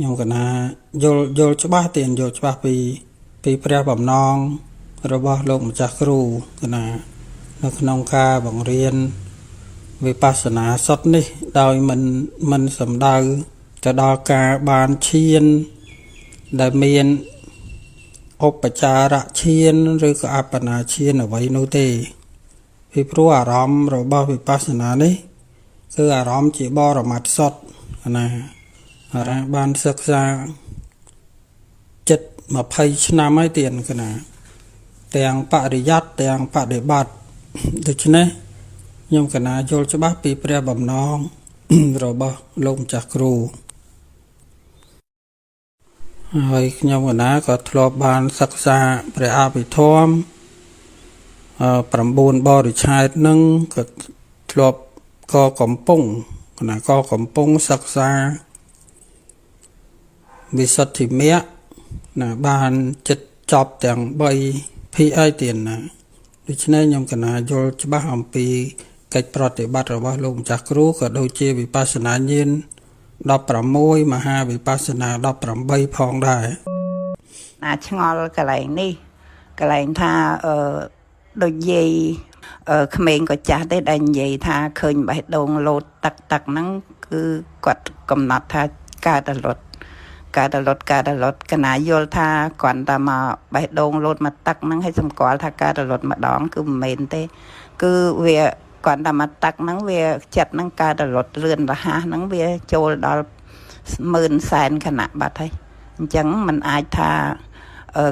nhưng cái na vô cho ba tiền vô cho ba pi pre bầm non rồi bao lục một chắc ru cái na nó nông ca bằng riêng vipassana sốt ní đôi mình sầm đauจะดอกาบานเชียนได้เมียนอุปจาระเชียนหรือก็อัปปนาเชียนเอาไว้โนเตพิพรู้อารมณ์เราบ่วิปัสสนานี้คืออารมณ์จีบ่ระมัดสดนะอะไรบานศึกษาจิตมาภัยชนะไม่เตียนกันนะแต่งปฏิยัติแต่งปฏิบัติดังนั้นยมกันนะโยลจะบ้าปีเปรียบน้องเราบ่ลงจากครูไอ้ยมกันนะก็ทลบบานศึกษาเปรียบทอมประมูลบริชัยนั่งก็ทลบก็กำปุ้งนะก็กำปุ้งศึกษาวิสัทธิเมียนะบานจิตจอบแต่งใบพี่ไอเตียนนะดังนั้นยมกันนะโยลจะบ้าอัมปีកិច្ចប្រតិបត្តិរបស់លោក ម្ចាស់គ្រូក៏ដូចជាវិបស្សនាញាណ16មហាវិបស្សនា18ផងដែរឆ្ងល់កន្លែងនេះកន្លែងថាដូចយាយក្មេងក៏ចាស់ដែរដែលនិយាយថាឃើញបេះដូងលោតទឹកហ្នឹងគឺគាត់កំណត់ថាកើតតែលត់កណាយល់ថាគ្រាន់តែមកបេះដូងលោតមកទឹកហ្នឹងឲ្យសម្គាល់ថាកើតតែលត់ម្ដងគឺមិនមែនទេគឺវាก่อนทำมาตักนั่งเวียจัดนั่งการตลอดเรือนละฮะนั่งเวียโจลดอล10,000,000ขณะบัดให้จังมันอายทา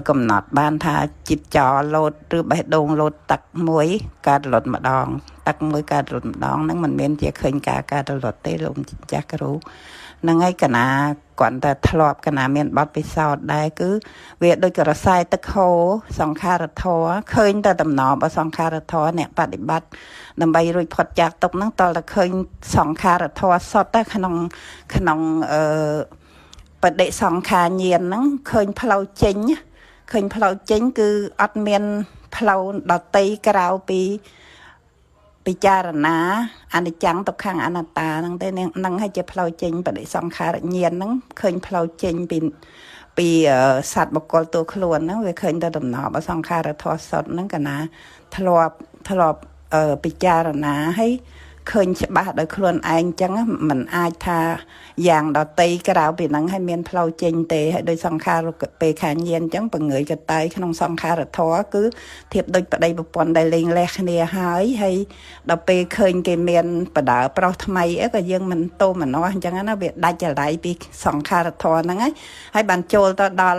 กำหนดบ้านทาจิตจอโลดหรือใบดงโลดตักมวยการตลอดมาดองตักมวยการตลอดดองนั่งมันเมียนจะเคยการตลอดได้ลงจักรู้นั่งไอ้ขณะก่อนแต่ทลอบขณะเมียนบัดไปสอดได้คือเวียโดยกระไซตะโคสังขารทอเคยแต่ตำหนอบสังขารทอเนี่ยปฏิบัตินำไปรุยพอดจากตกนั่งตอนละเคยสังขารทอสอดได้ขนมประเดสังขารเย็นนั่งเคยพลาวเจงคืออัดเมียนพลาวดอตีกราวปีปิจารณาอันจังตกข้างอนัตตานั่งได้นั่งให้เจ็บเพลาเจงประเดี๋ยวสังขารเงียนนั่งเคยเพลาเจงปีสัตว์บกตัวขลวนนั่งเวเคยดำหนอบสังขารทอสดนั่งกันนะทลอบปิจารณาให้เคยฉบับโดยขลวนเองจังมันอาจทาอย่างดอตีกระดาปีนั่งให้เมียนเพลาเจงเตะโดยสังขารเปขานเย็นจังปังเงยกระไตขนมสังขารทอคือเทียบโดยประเดี๋ยวปนได้เล็งแลกเนี่ยหายให้ดอเปเคยเกเมียนประดาเปล่าทำไมก็ยังมันโตมันน้อยจังนั้นนะเบียดได้จะได้ปีสังขารทอนั่งให้บันโจลตอดอล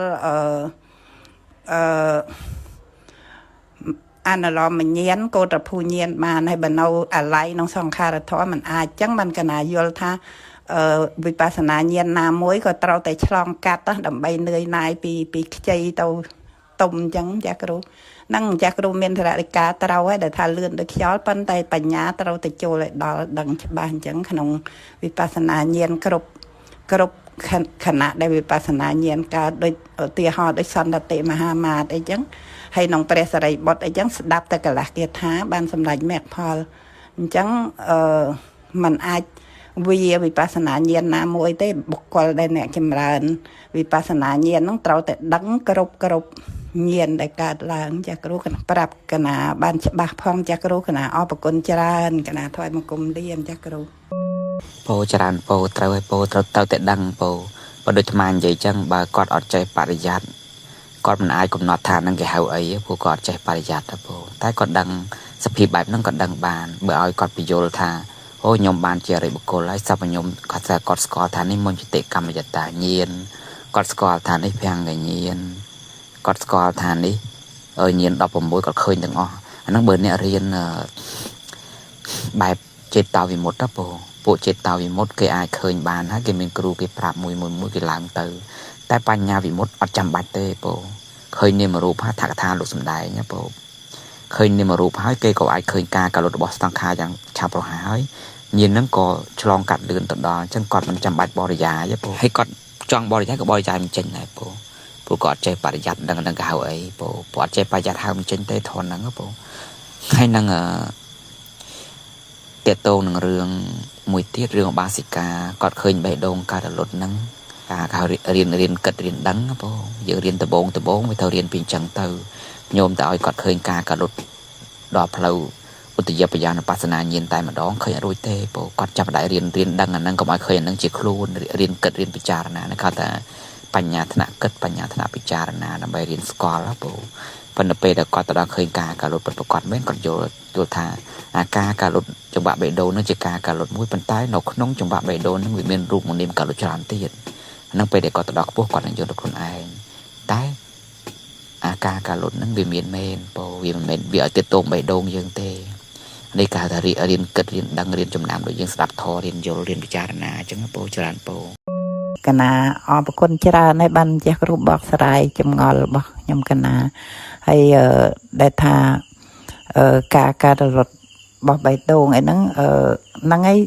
อันนั้นเรามันเยียนโกตะพูเยียนมาในบรรเอาอะไรน้องสังขารทอมันอาจจังมันขนาดยลท่าวิปัสสนาเยียนนามวยก็เราแต่ฉลองกัดนะดำใบเนยนายปีใจเตาตุ่มจังจักรู้นั่งจักรู้เมียนธรกาเราให้แต่ทาเลื่อนโดยย้อนปันไตปัญญาเราแต่โจเลยดอดังบานจังขนมวิปัสสนาเยียนกรบขณะได้วิปัสสนาเยียนกาโดยเตียหอโดยสันติมหามาได้จังให้น้องเปรสไรบดไอ้จังดับแต่กะลักเกียรติบ้านสำหรับแม่พอจังมันอาจวิปัสสนาเยียนนามวยได้บุกกลได้เนี่ยจำเริญวิปัสสนาเยียนต้องเราแต่ดังกรบเยียนได้การล้างจากรู้กันปรับกันนะบ้านบาพองจากรู้กันนะอปกลจรานกันนะถอยมากลมเลียนจากรู้โปจรานโปเตาโปเตาแต่ดังโปโดยธรรมะใหญ่จังบากอดอดใจปริยัติกอดมันอายกลมนอดทานนั่งแกเฮาไอ้ผู้กอดใจปริยัติโปแต่กอดดังสปีแบบนั่งกอดดังบานเบื่อเอากอดปิโยลทาโอ้ยมบานเจริญบุคคลไล่สัพยมกอดสกอดสกอทานนี่มนจิตกรรมยตาเยียนกอดสกอทานนี่เพียงไงเยียนกอดสกอทานนี่เยียนดอกผมบุยกอดเคยถึงอ๋ออันนั้นเบิร์เนี่ยเรียนแบบเจตตาวิมุตต์โปปูเจตตาวิมุตต์เกยอายเคยบานฮะเกยเป็นครูเกยปราบมวยเกยล้างเตอแต่ปัญญาวิมุตต์อัดจำบัดเตโปเคยเนี่ยมารู้พระถักทานหลุดสมได้เนี่ยโปเคยเนี่ยมารู้พระเกยก็อายเคยการหลุดบอสตังคาอย่างชาวประหารยินนั่งก็ฉลองกัดเดือนตัดดอนจังกอดมันจำบัดบริยาเนี่ยโปให้กอดจ้องบริยากับบริยามันเจนไงโปปูกอดใจปริยัติดังเขาไอ้โปปอดใจปริยัติเขามันเจนเตทอนนั่งก็โปให้นั่งเตะโตหนึ่งเรื่องมวยที่เรื่องบาสิกากอดเคยใบดงการหลุดนั่ง ការរៀនគិតរៀនដឹងណាបងយើងរៀនដបងវាទៅរៀនពីអញ្ចឹងទៅញោមតែឲ្យគាត់ឃើញការកលុតដល់ផ្លូវឧត្តយបញ្ញាណបស្សនាញាណតែម្ដងឃើញអត់រួចទេបងគាត់ចាប់ដែររៀនដឹងអាហ្នឹងកុំឲ្យឃើញអាហ្នឹងជាខ្លួនរៀនគិតរៀនពិចារណាហ្នឹងគាត់ថាបញ្ញាថ្នាក់គិតបញ្ញាថ្នាក់ពិចារណាដើម្បីរៀនស្គាល់ណាបងប៉ុន្តែពេលដែលគាត់ទៅដល់ឃើញការកលុតប្រកបមែនគាត់យល់ថាអាការកលុតចង្វាក់បេះដូងនឹងជាការកលុតមួយប៉ុន្តែនៅក្នុងចង្វាក់បេះដូងនឹងវាមានរូបមនាមកលុតច្រើនទៀតហ្នឹងពេលដែលគាត់ទៅដល់ខ្ពស់គាត់នឹងយល់ដល់ខ្លួនឯងតែអាការកលុតនឹងវាមានមែនបងវាមិនមែនវាឲ្យទាក់ទងបេះដូងយើងទេនេះគេហៅថារៀនគិតរៀនដឹងរៀនចំណាំដូចយើងស្ដាប់ធម៌រៀនយល់រៀនពិចារណាអញ្ចឹងបងច្រើនបង កណាអរគុណច្រើនហើយបានចាស់គ្រូបកស្រាយចម្ងល់របស់ខ្ញុំកណាហើយដែលថាការរត់របស់បៃតងអីហ្នឹងហ្នឹងហើយ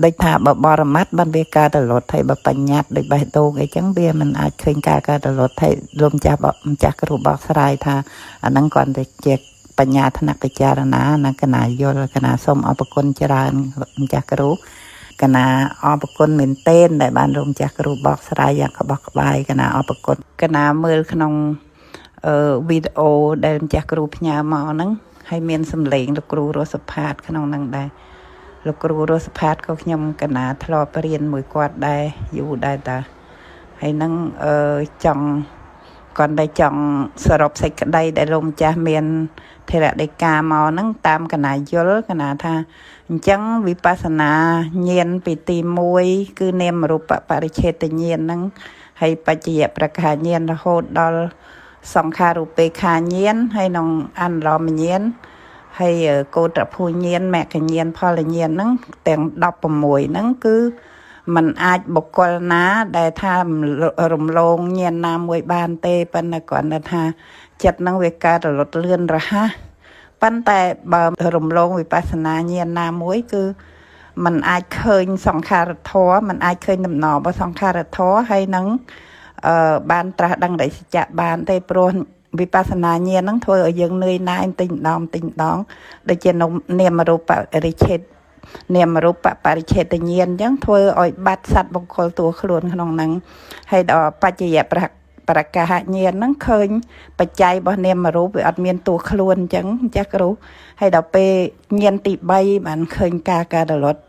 ដូចថាបើបរមត្តបានវាការរត់ហើយបើបញ្ញត្តិដូចបៃតងអីចឹងវាមិនអាចឃើញការរត់ហើយលោកម្ចាស់គ្រូបកស្រាយថាអាហ្នឹងគាត់ទៅជាបញ្ញាថ្នាក់ពិចារណាណាកណាយល់កណាសូមអរគុណច្រើនម្ចាស់គ្រូកណាអរគុណមែនទែនដែលបានរំចាស់គ្រូបកស្រាយយ៉ាងក្បោះក្បាយកណាអរគុណកណាមើលក្នុងវីដេអូដែលម្ចាស់គ្រូផ្ញើមកហ្នឹងហើយមានសម្លេងលោកគ្រូរស់សុផាតក្នុងហ្នឹងដែរលោកគ្រូរស់សុផាតក៏ខ្ញុំកណាធ្លាប់រៀនមួយគាត់ដែរយូរដែរតាហើយហ្នឹងចង់គាត់តែចង់សរុបសេចក្តីដែលលោកម្ចាស់មានធរដីកាមកហ្នឹងតាមកណាយល់កណាថាអញ្ចឹងវិបស្សនាញាណពីទី1គឺនាមរូបបរិឆេទញាណហ្នឹងហើយបច្ចយប្រកាសញាណរហូតដល់សង្ខារូបេខាញាណហើយក្នុងអនុឡមញាណហើយកោត្រភូញាណមគ្គញាណផលញាណហ្នឹងទាំង16ហ្នឹងគឺมันអាចបុគ្គលណាដែលថារំលងញាណណាមួយបានទេប៉ុន្តែគាត់ថាចិត្តហ្នឹងវាកើតរលត់លឿនរហ័សប៉ុន្តែបើរំលងវិបស្សនាញាណណាមួយគឺมันអាចឃើញសង្ខារធម៌มันអាចឃើញដំណររបស់សង្ខារធម៌ហើយនឹងបានត្រាស់ដឹងដោយសច្ចៈបានទេព្រោះវិបស្សនាញាណហ្នឹងធ្វើឲ្យយើងនឿយណាយបន្តិចម្ដងដូចជានាមរូបរិឆេទនាមរូបបរិឆេទញាណអញ្ចឹងធ្វើឲ្យបាត់សត្វបុគ្គលតួខ្លួនក្នុងហ្នឹងហើយដល់បច្ចយប្រកាសញាណហ្នឹងឃើញបច្ច័យរបស់នាមរូបវាអត់មានតួខ្លួនអញ្ចឹងចាស់គ្រូហើយដល់ពេលញាណទី3បានឃើញការរលត់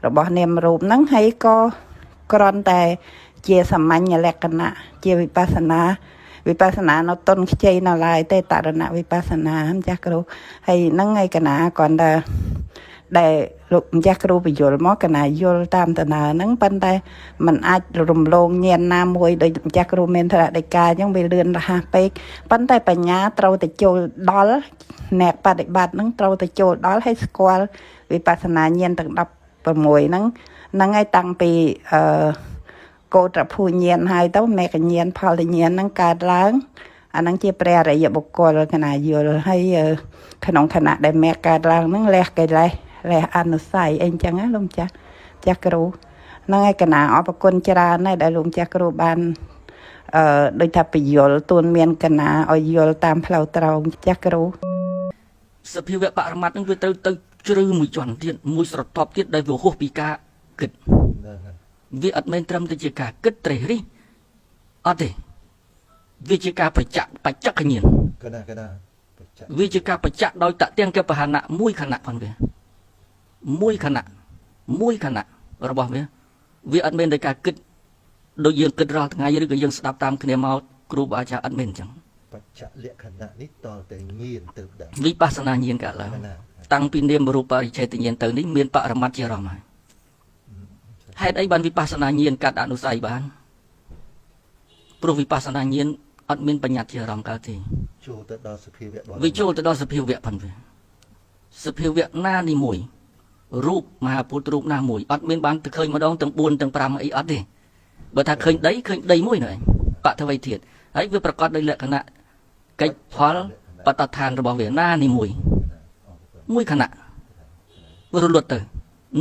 របស់នាមរូបហ្នឹងហើយក៏គ្រាន់តែជាសាមញ្ញលក្ខណៈជាវិបស្សនានៅតុនខ្ចីនៅឡើយទេតរណវិបស្សនាចាស់គ្រូហើយហ្នឹងឯកណាគាត់ដែលលោកម្ចាស់គ្រូបញ្យល់មកកណាយល់តាមដំណើរហ្នឹងប៉ុន្តែมันអាចរំលងញាណណាមួយដោយម្ចាស់គ្រូមានធរដីកាអញ្ចឹងវាលឿនរហ័សពេកប៉ុន្តែបញ្ញាត្រូវតែចូលដល់អ្នកបដិបត្តិហ្នឹងត្រូវតែចូលដល់ហើយស្គាល់វិបស្សនាញាណទាំង16ហ្នឹងហើយតាំងពីកោត្រភូញាណហើយទៅមេកញាណផលញាណហ្នឹងកើតឡើងអាហ្នឹងជាព្រះអរិយបុគ្គលកណាយល់ហើយក្នុងឋានៈដែលមេកើតឡើងហ្នឹងលះកិលេសលះអនុស័យអីអញ្ចឹងណាលោកម្ចាស់គ្រូហ្នឹងហើយកណាអរគុណច្រើនណាស់ដែលលោកម្ចាស់គ្រូបានដូចថាបញ្យល់ទូនមានកណាឲ្យយល់តាមផ្លូវត្រង់ចាស់គ្រូសភាវៈបរមត្តនឹងវាទៅជ្រៅមួយជាន់ទៀតមួយស្រទាប់ទៀតដែលវាហួសពីការគិតវាអត់មែនត្រឹមតែជាការគិតត្រេះរិះអត់ទេវាជាការបច្ចៈញ្ញាណវាជាការបច្ចៈដោយតទាំងកបហណៈមួយខណៈផងវាមួយខណៈរបស់វាអត់មែនដោយការគិតដូចយើងគិតរាល់ថ្ងៃឬក៏យើងស្ដាប់តាមគ្នាមកគ្រូបាអាចារ្យអត់មែនអញ្ចឹងបច្ចៈលក្ខណៈនេះតតែញាណទៅដែរវិបស្សនាញាណកើតឡើងតាំងពីនាមរូបបរិឆេទញាណទៅនេះមានបរមត្តជាអារម្មណ៍ហើយហេតុអីបានវិបស្សនាញាណកាត់អនុស្ស័យបានព្រោះវិបស្សនាញាណអត់មានបញ្ញត្តិជាអារម្មណ៍កើតទេចូលទៅដល់សភាវៈវាចូលទៅដល់សភាវៈផងវាសភាវៈណានេះមួយរូបមហាពុទ្ធរូបណាមួយអត់មានបានទៅឃើញម្ដងទាំង4ទាំង5អីអត់ទេបើថាឃើញដីមួយនោះឯងបតវៃធាតុហើយវាប្រកបដោយលក្ខណៈកិច្ចផលបតដ្ឋានរបស់វាណានេះមួយខណៈវារលត់ទៅ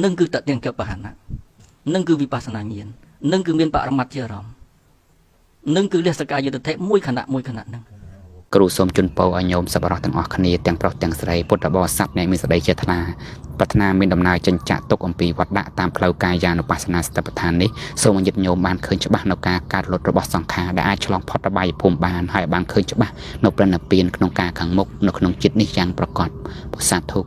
នឹងគឺតទាំងកបហណៈនឹងគឺវិបស្សនាញាណនឹងគឺមានបរមត្តជាអារម្មណ៍នឹងគឺលះសកាយទិដ្ឋិមួយខណៈហ្នឹងគ្រូសូមជូនពរឲ្យញោមសប្បុរសទាំងអស់គ្នាទាំងប្រុសទាំងស្រីពុទ្ធបរិស័ទអ្នកមានសេចក្តីចេតនា ប្រាថ្នាមានដំណើរចិញ្ចាក់ទុកអំពីវត្តដាក់តាមផ្លូវកាយានុបស្សនាសតិប្បដ្ឋាននេះសូមញាតិញោមបានឃើញច្បាស់នៅការកាត់លុតរបស់សង្ខារដែលអាចឆ្លងផុតរបាយភូមិបានហើយបានឃើញច្បាស់នៅព្រះនិព្វានក្នុងការខាងមុខនៅក្នុងចិត្តនេះយ៉ាងប្រកបពុទ្ធសាធុ